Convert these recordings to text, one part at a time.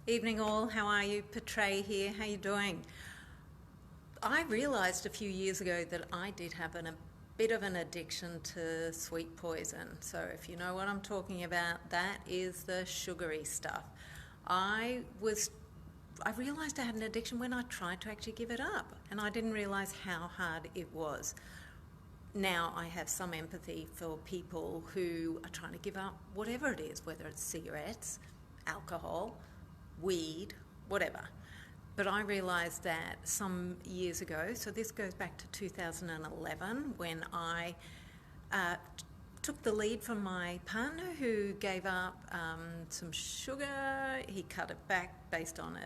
Evening all, how are you? Patrea here, how you doing? I realised a few years ago that I did have a bit of an addiction to sweet poison. So if you know what I'm talking about, that is the sugary stuff. I was I realised I had an addiction when I tried to actually give it up, and I didn't realise how hard it was. Now I have some empathy for people who are trying to give up whatever it is, whether it's cigarettes, alcohol, weed, whatever. But I realised that some years ago, so this goes back to 2011, when I uh, took the lead from my partner who gave up some sugar. He cut it back based on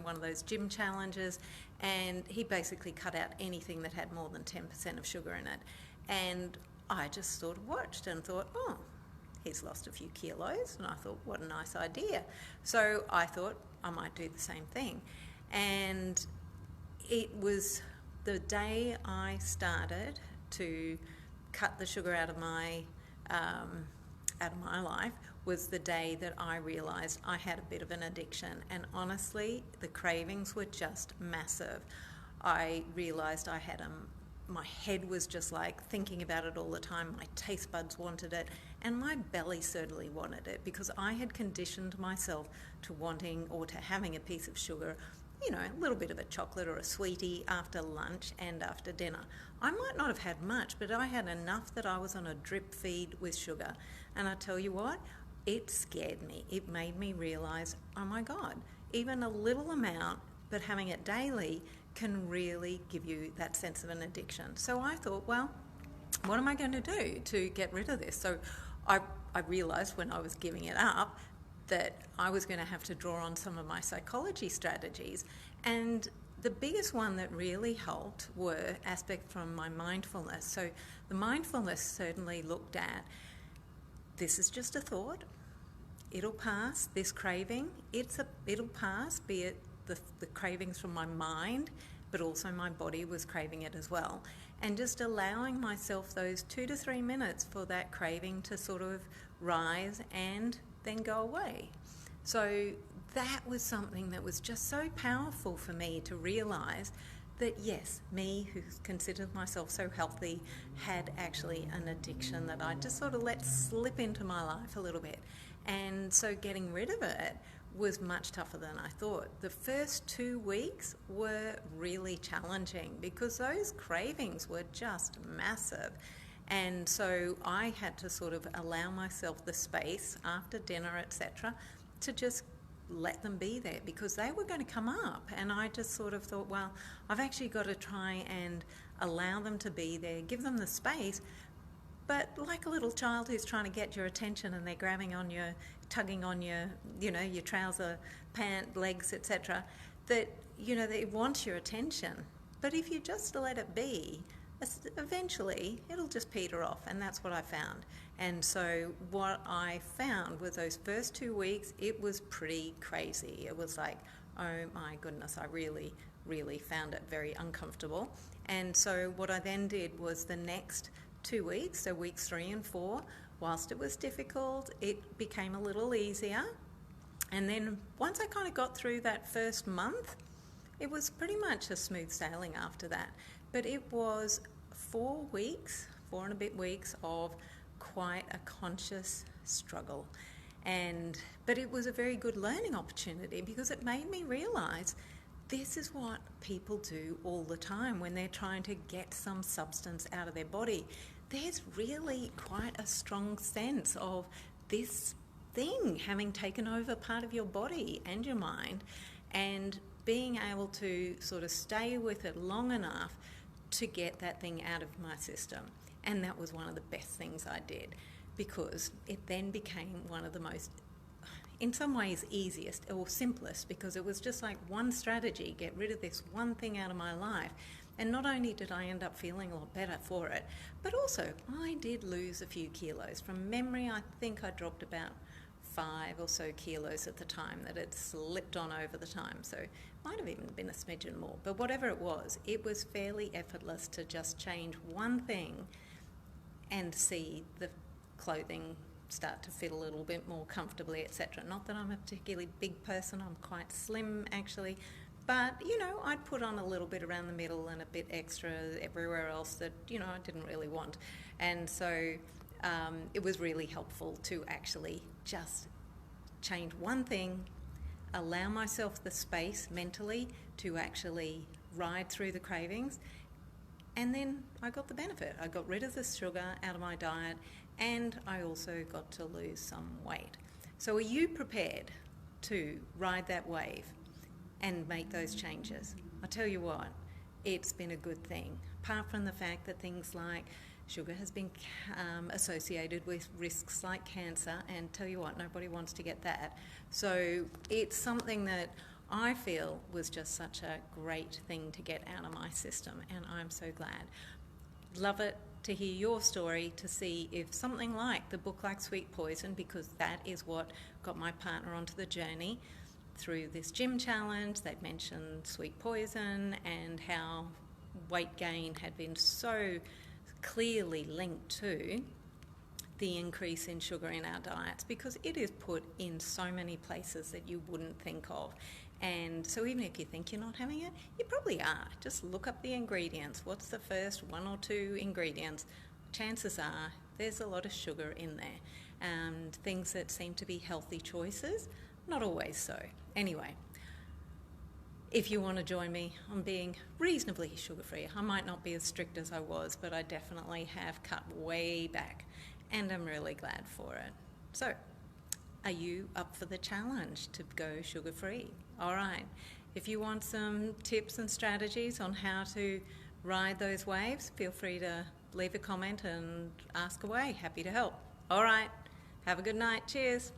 one of those gym challenges, and he basically cut out anything that had more than 10% of sugar in it. And I just sort of watched and thought, oh, he's lost a few kilos, and I thought, what a nice idea. So I thought I might do the same thing. And it was the day I started to cut the sugar out of my life was the day that I realised I had a bit of an addiction. And honestly, the cravings were just massive. I realised my head was just like thinking about it all the time. My taste buds wanted it, and my belly certainly wanted it, because I had conditioned myself to wanting or to having a piece of sugar, a little bit of a chocolate or a sweetie after lunch and after dinner. I might not have had much, but I had enough that I was on a drip feed with sugar. And I tell you what, it scared me. It made me realise, oh my God, even a little amount, but having it daily can really give you that sense of an addiction. So I thought, well, what am I going to do to get rid of this? So I realised when I was giving it up that I was going to have to draw on some of my psychology strategies. And the biggest one that really helped were aspects from my mindfulness. So the mindfulness certainly looked at, this is just a thought, it'll pass. This craving, it'll pass, be it the cravings from my mind, but also my body was craving it as well. And just allowing myself those 2 to 3 minutes for that craving to sort of rise and then go away. So that was something that was just so powerful for me to realise that yes, me who considered myself so healthy had actually an addiction that I just sort of let slip into my life a little bit. And so getting rid of it was much tougher than I thought. The first 2 weeks were really challenging because those cravings were just massive. And so I had to sort of allow myself the space after dinner, etc., to just let them be there, because they were going to come up. And I just sort of thought, well, I've actually got to try and allow them to be there, give them the space. But like a little child who's trying to get your attention and they're grabbing on your, tugging on your, your trouser, pant, legs, etc., that, they want your attention. But if you just let it be, eventually it'll just peter off, and that's what I found. And so what I found with those first 2 weeks, it was pretty crazy. It was like, oh my goodness, I really, really found it very uncomfortable. And so what I then did was the next 2 weeks, so weeks 3 and 4, whilst it was difficult, it became a little easier. And then once I kind of got through that first month, it was pretty much a smooth sailing after that. But it was 4 weeks, 4 and a bit weeks of quite a conscious struggle. But it was a very good learning opportunity, because it made me realise this is what people do all the time when they're trying to get some substance out of their body. There's really quite a strong sense of this thing having taken over part of your body and your mind, and being able to sort of stay with it long enough to get that thing out of my system. And that was one of the best things I did, because it then became one of the most, in some ways, easiest or simplest, because it was just like one strategy, get rid of this one thing out of my life. And not only did I end up feeling a lot better for it, but also I did lose a few kilos. From memory, I think I dropped about 5 or so kilos at the time, that had slipped on over the time. So it might have even been a smidgen more. But whatever it was fairly effortless to just change one thing and see the clothing start to fit a little bit more comfortably, etc. Not that I'm a particularly big person, I'm quite slim actually, but I'd put on a little bit around the middle and a bit extra everywhere else that I didn't really want. And so it was really helpful to actually just change one thing, allow myself the space mentally to actually ride through the cravings, and then I got the benefit. I got rid of the sugar out of my diet, and I also got to lose some weight. So are you prepared to ride that wave and make those changes? I tell you what, it's been a good thing. Apart from the fact that things like sugar has been associated with risks like cancer, and tell you what, nobody wants to get that. So it's something that I feel was just such a great thing to get out of my system, and I'm so glad. Love it to hear your story, to see if something like the book like Sweet Poison, because that is what got my partner onto the journey through this gym challenge. They'd mentioned Sweet Poison and how weight gain had been so clearly linked to the increase in sugar in our diets, because it is put in so many places that you wouldn't think of. And so even if you think you're not having it, you probably are. Just look up the ingredients. What's the first 1 or 2 ingredients? Chances are there's a lot of sugar in there. And things that seem to be healthy choices, not always so. Anyway, if you want to join me on being reasonably sugar-free, I might not be as strict as I was, but I definitely have cut way back, and I'm really glad for it. So, are you up for the challenge to go sugar-free? All right. If you want some tips and strategies on how to ride those waves, feel free to leave a comment and ask away. Happy to help. All right. Have a good night. Cheers.